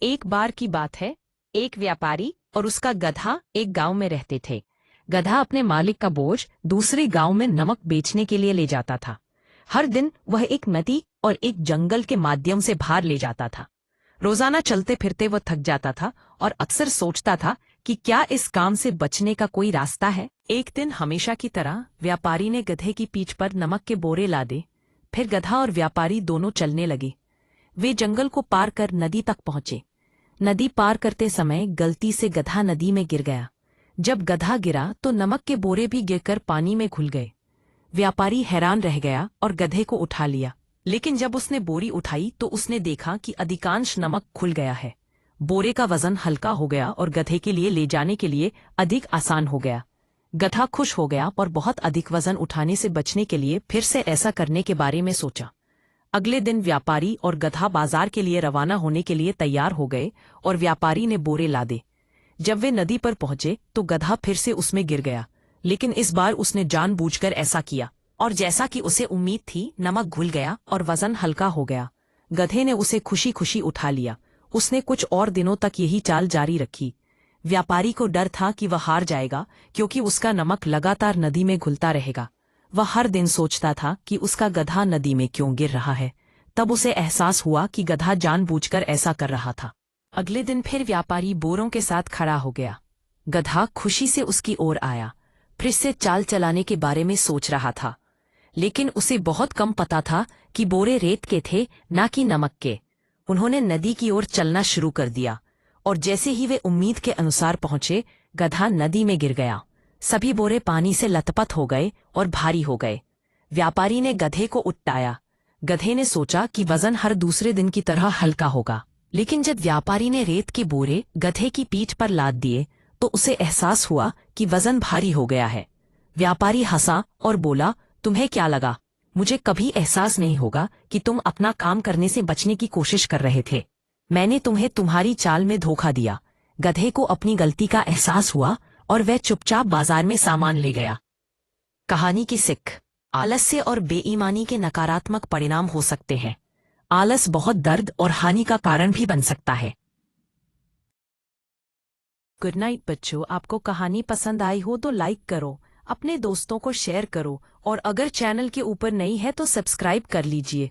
एक बार की बात है, एक व्यापारी और उसका गधा एक गांव में रहते थे। गधा अपने मालिक का बोझ दूसरे गांव में नमक बेचने के लिए ले जाता था। हर दिन वह एक नदी और एक जंगल के माध्यम से भार ले जाता था। रोजाना चलते फिरते वह थक जाता था और अक्सर सोचता था कि क्या इस काम से बचने का कोई रास्ता है। एक दिन हमेशा की तरह व्यापारी ने गधे की पीठ पर नमक के बोरे लादे। फिर गधा और व्यापारी दोनों चलने लगे। वे जंगल को पार कर नदी तक पहुंचे। नदी पार करते समय गलती से गधा नदी में गिर गया। जब गधा गिरा तो नमक के बोरे भी गिरकर पानी में घुल गए। व्यापारी हैरान रह गया और गधे को उठा लिया, लेकिन जब उसने बोरी उठाई तो उसने देखा कि अधिकांश नमक खुल गया है। बोरे का वजन हल्का हो गया और गधे के लिए ले जाने के लिए अधिक आसान हो गया। गधा खुश हो गया और बहुत अधिक वजन उठाने से बचने के लिए फिर से ऐसा करने के बारे में सोचा। अगले दिन व्यापारी और गधा बाजार के लिए रवाना होने के लिए तैयार हो गए और व्यापारी ने बोरे लादे। जब वे नदी पर पहुंचे तो गधा फिर से उसमें गिर गया, लेकिन इस बार उसने जानबूझकर ऐसा किया और जैसा कि उसे उम्मीद थी, नमक घुल गया और वजन हल्का हो गया। गधे ने उसे खुशी खुशी उठा लिया। उसने कुछ और दिनों तक यही चाल जारी रखी। व्यापारी को डर था कि वह हार जाएगा, क्योंकि उसका नमक लगातार नदी में घुलता रहेगा। वह हर दिन सोचता था कि उसका गधा नदी में क्यों गिर रहा है। तब उसे एहसास हुआ कि गधा जानबूझकर ऐसा कर रहा था। अगले दिन फिर व्यापारी बोरों के साथ खड़ा हो गया। गधा खुशी से उसकी ओर आया, फिर से चाल चलाने के बारे में सोच रहा था, लेकिन उसे बहुत कम पता था कि बोरे रेत के थे, ना कि नमक के। उन्होंने नदी की ओर चलना शुरू कर दिया और जैसे ही वे उम्मीद के अनुसार पहुंचे, गधा नदी में गिर गया। सभी बोरे पानी से लथपथ हो गए और भारी हो गए। व्यापारी ने गधे को उठाया। गधे ने सोचा कि वजन हर दूसरे दिन की तरह हल्का होगा, लेकिन जब व्यापारी ने रेत के बोरे गधे की पीठ पर लाद दिए तो उसे एहसास हुआ कि वजन भारी हो गया है। व्यापारी हंसा और बोला, तुम्हें क्या लगा? मुझे कभी एहसास नहीं होगा कि तुम अपना काम करने से बचने की कोशिश कर रहे थे। मैंने तुम्हें तुम्हारी चाल में धोखा दिया। गधे को अपनी गलती का एहसास हुआ और वह चुपचाप बाजार में सामान ले गया। कहानी की सीख: आलस्य और बेईमानी के नकारात्मक परिणाम हो सकते हैं। आलस बहुत दर्द और हानि का कारण भी बन सकता है। गुड नाइट बच्चों। आपको कहानी पसंद आई हो तो लाइक करो, अपने दोस्तों को शेयर करो और अगर चैनल के ऊपर नई है तो सब्सक्राइब कर लीजिए।